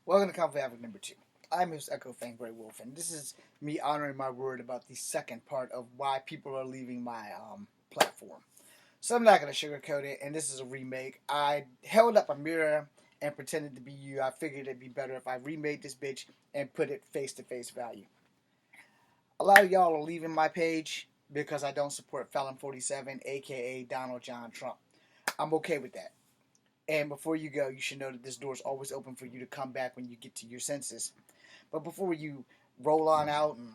Welcome to Conflict Advocate number 2. I'm his Echo Fang Grey Wolf, and this is me honoring my word about the second part of why people are leaving my platform. So I'm not going to sugarcoat it, and this is a remake. I held up a mirror and pretended to be you. I figured it'd be better if I remade this bitch and put it face-to-face value. A lot of y'all are leaving my page because I don't support Felon 47, aka Donald John Trump. I'm okay with that. And before you go, you should know that this door is always open for you to come back when you get to your senses. But before you roll on out and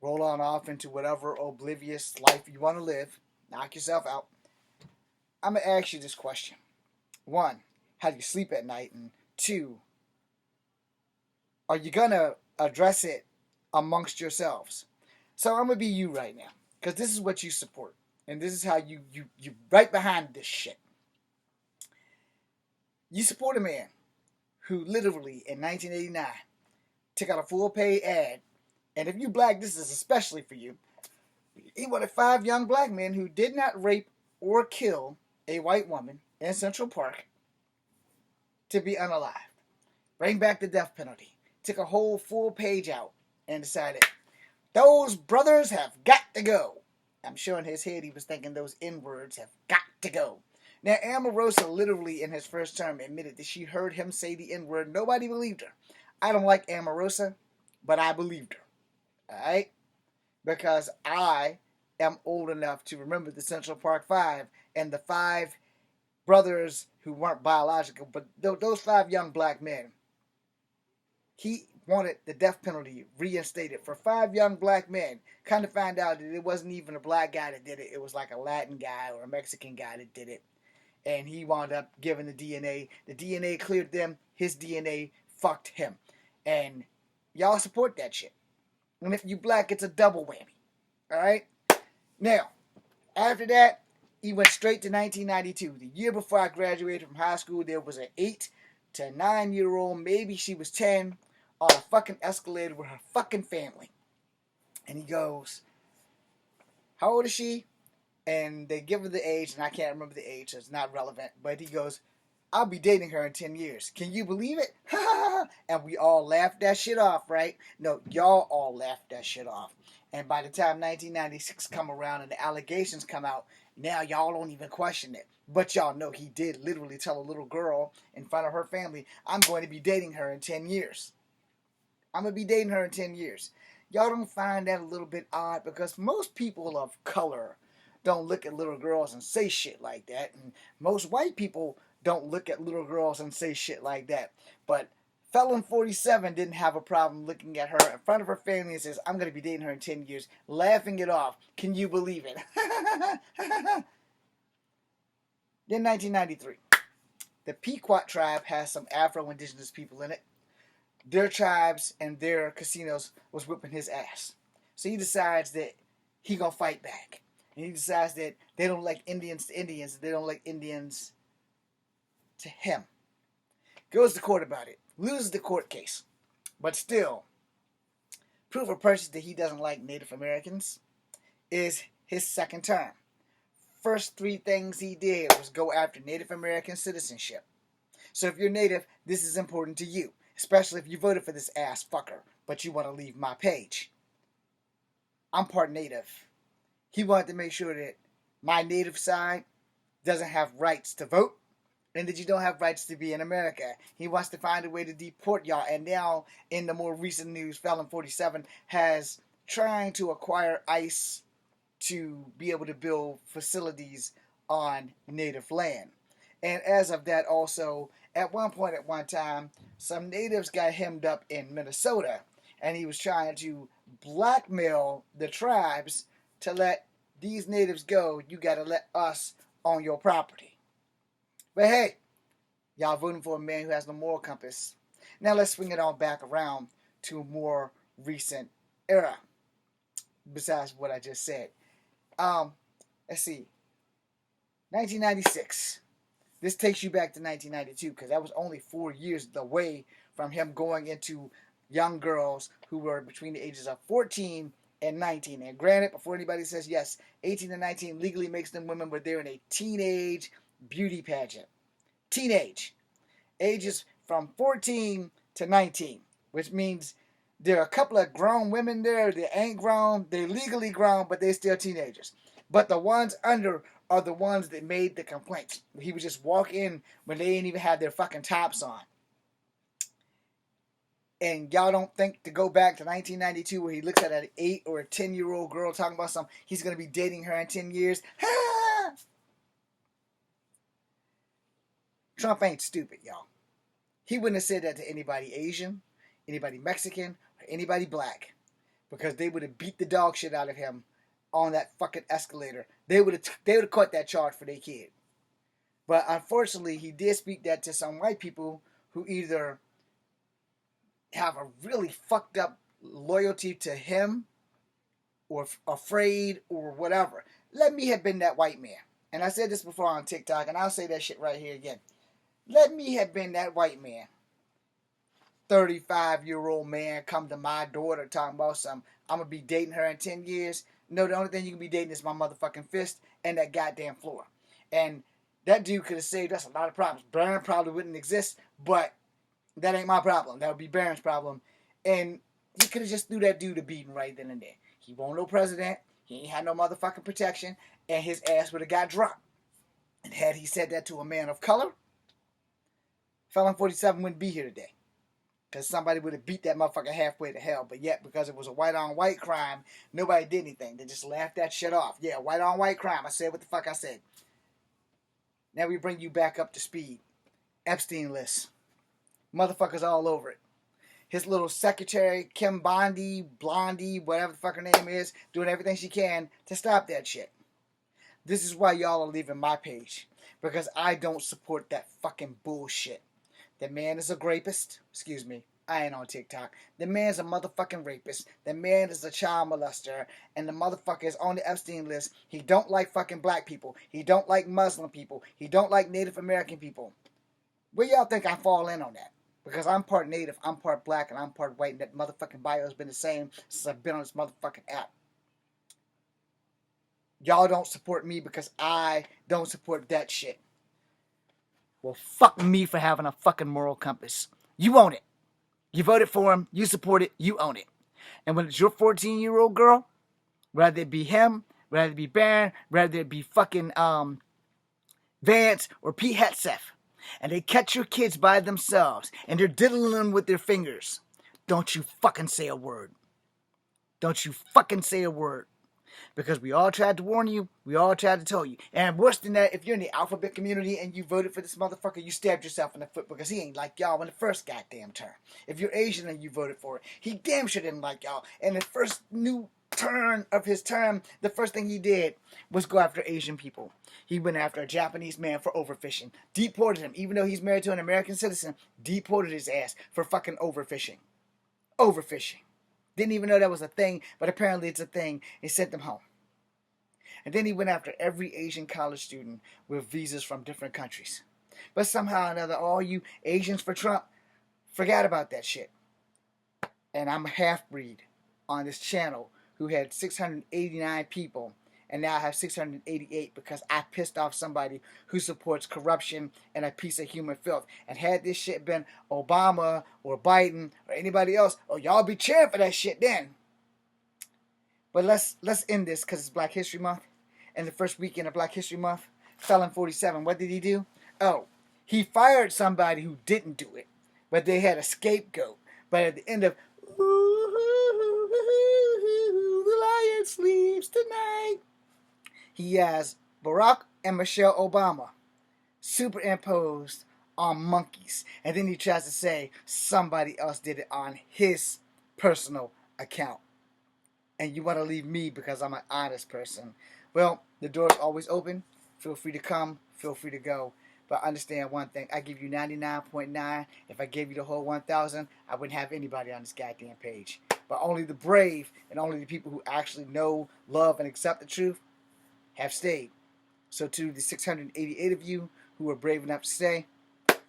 roll on off into whatever oblivious life you want to live, knock yourself out, I'm going to ask you this question. 1, how do you sleep at night? And 2, are you going to address it amongst yourselves? So I'm going to be you right now, because this is what you support. And this is how you right behind this shit. You support a man who literally in 1989 took out a full pay ad, and if you black, this is especially for you. He wanted 5 young black men who did not rape or kill a white woman in Central Park to be unalived. Bring back the death penalty. Took a whole full page out and decided those brothers have got to go. I'm sure in his head he was thinking those N-words have got to go. Now, Omarosa literally in his first term admitted that she heard him say the N-word. Nobody believed her. I don't like Omarosa, but I believed her. Alright? Because I am old enough to remember the Central Park 5 and the 5 brothers who weren't biological, but those 5 young black men. He wanted the death penalty reinstated for 5 young black men. Kind of found out that it wasn't even a black guy that did it. It was like a Latin guy or a Mexican guy that did it. And he wound up giving the DNA. The DNA cleared them. His DNA fucked him. And y'all support that shit. And if you black, it's a double whammy. Alright? Now, after that, he went straight to 1992. The year before I graduated from high school, there was an 8 to 9-year-old, maybe she was 10, on a fucking escalator with her fucking family. And he goes, how old is she? And they give her the age, and I can't remember the age, so it's not relevant. But he goes, I'll be dating her in 10 years. Can you believe it? And we all laughed that shit off, right? No, y'all all laughed that shit off. And by the time 1996 come around and the allegations come out, now y'all don't even question it. But y'all know he did literally tell a little girl in front of her family, I'm going to be dating her in 10 years. I'm going to be dating her in 10 years. Y'all don't find that a little bit odd? Because most people of color don't look at little girls and say shit like that. And most white people don't look at little girls and say shit like that. But Felon 47 didn't have a problem looking at her in front of her family and says, I'm going to be dating her in 10 years, laughing it off. Can you believe it? Then 1993. The Pequot tribe has some Afro-Indigenous people in it. Their tribes and their casinos was whipping his ass. So he decides that he gonna fight back. And he decides that they don't like Indians to Indians, they don't like Indians to him. Goes to court about it. Loses the court case. But still, proof of purchase that he doesn't like Native Americans is his second term. First 3 things he did was go after Native American citizenship. So if you're Native, this is important to you. Especially if you voted for this ass fucker, but you want to leave my page. I'm part Native. He wanted to make sure that my Native side doesn't have rights to vote and that you don't have rights to be in America. He wants to find a way to deport y'all. And now, in the more recent news, Felon 47 has trying to acquire ICE to be able to build facilities on Native land. And as of that also, at one point at one time, some natives got hemmed up in Minnesota, and he was trying to blackmail the tribes to let these natives go. You got to let us on your property. But hey, y'all voting for a man who has no moral compass. Now let's swing it on back around to a more recent era, besides what I just said. Let's see. 1996. This takes you back to 1992 because that was only 4 years away from him going into young girls who were between the ages of 14 and 19. And granted, before anybody says yes, 18 and 19 legally makes them women, but they're in a teenage beauty pageant. Teenage. Ages from 14 to 19, which means there are a couple of grown women there that ain't grown. They're legally grown, but they're still teenagers. But the ones under are the ones that made the complaints. He would just walk in when they ain't even had their fucking tops on. And y'all don't think to go back to 1992 where he looks at an 8 or a 10-year-old girl talking about something, he's going to be dating her in 10 years? Trump ain't stupid, y'all. He wouldn't have said that to anybody Asian, anybody Mexican, or anybody black. Because they would have beat the dog shit out of him on that fucking escalator. They would have caught that charge for their kid. But unfortunately, he did speak that to some white people who either have a really fucked up loyalty to him or afraid or whatever. Let me have been that white man. And I said this before on TikTok, and I'll say that shit right here again. Let me have been that white man. 35-year-old man come to my daughter talking about something. I'm going to be dating her in 10 years. No, the only thing you can be dating is my motherfucking fist and that goddamn floor. And that dude could have saved us a lot of problems. Barron probably wouldn't exist, but that ain't my problem. That would be Barron's problem. And he could have just threw that dude a beating right then and there. He won't no president. He ain't had no motherfucking protection. And his ass would have got dropped. And had he said that to a man of color, Felon 47 wouldn't be here today. Because somebody would have beat that motherfucker halfway to hell. But yet, because it was a white-on-white crime, nobody did anything. They just laughed that shit off. Yeah, white-on-white crime. I said what the fuck I said. Now we bring you back up to speed. Epstein list. Motherfuckers all over it. His little secretary, Kim Blondie, whatever the fuck her name is, doing everything she can to stop that shit. This is why y'all are leaving my page. Because I don't support that fucking bullshit. The man is a rapist. Excuse me. I ain't on TikTok. The man's a motherfucking rapist. The man is a child molester. And the motherfucker is on the Epstein list. He don't like fucking black people. He don't like Muslim people. He don't like Native American people. Where y'all think I fall in on that? Because I'm part Native, I'm part black, and I'm part white. And that motherfucking bio has been the same since I've been on this motherfucking app. Y'all don't support me because I don't support that shit. Well, fuck me for having a fucking moral compass. You own it. You voted for him. You support it. You own it. And when it's your 14-year-old girl, whether it be him, whether it be Barron, whether it be fucking Vance or Pete Hegseth, and they catch your kids by themselves, and they're diddling them with their fingers, don't you fucking say a word. Don't you fucking say a word. Because we all tried to warn you. We all tried to tell you. And worse than that, if you're in the alphabet community and you voted for this motherfucker, you stabbed yourself in the foot because he ain't like y'all in the first goddamn term. If you're Asian and you voted for it, he damn sure didn't like y'all. And the first new turn of his term, the first thing he did was go after Asian people. He went after a Japanese man for overfishing. Deported him. Even though he's married to an American citizen, deported his ass for fucking overfishing. Overfishing. Didn't even know that was a thing, but apparently it's a thing. He sent them home. And then he went after every Asian college student with visas from different countries. But somehow or another, all you Asians for Trump forgot about that shit. And I'm a half-breed on this channel who had 689 people, and now I have 688 because I pissed off somebody who supports corruption and a piece of human filth. And had this shit been Obama or Biden or anybody else, oh, y'all be cheering for that shit then. But let's end this because it's Black History Month. And the first weekend of Black History Month, Felon 47, what did he do? Oh, he fired somebody who didn't do it, but they had a scapegoat. But at the end of, ooh, the lion sleeps tonight, he has Barack and Michelle Obama superimposed on monkeys. And then he tries to say somebody else did it on his personal account. And you want to leave me because I'm an honest person. Well, the door is always open. Feel free to come. Feel free to go. But understand one thing. I give you 99.9. If I gave you the whole 1,000, I wouldn't have anybody on this goddamn page. But only the brave and only the people who actually know, love, and accept the truth have stayed. So to the 688 of you who are brave enough to stay,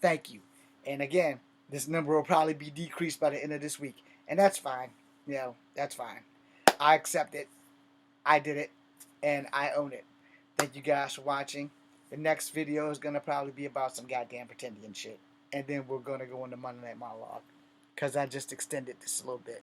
thank you. And again, this number will probably be decreased by the end of this week. And that's fine. You know, that's fine. I accept it. I did it. And I own it. Thank you guys for watching. The next video is going to probably be about some goddamn pretending shit. And then we're going to go into Monday Night Monologue. because I just extended this a little bit.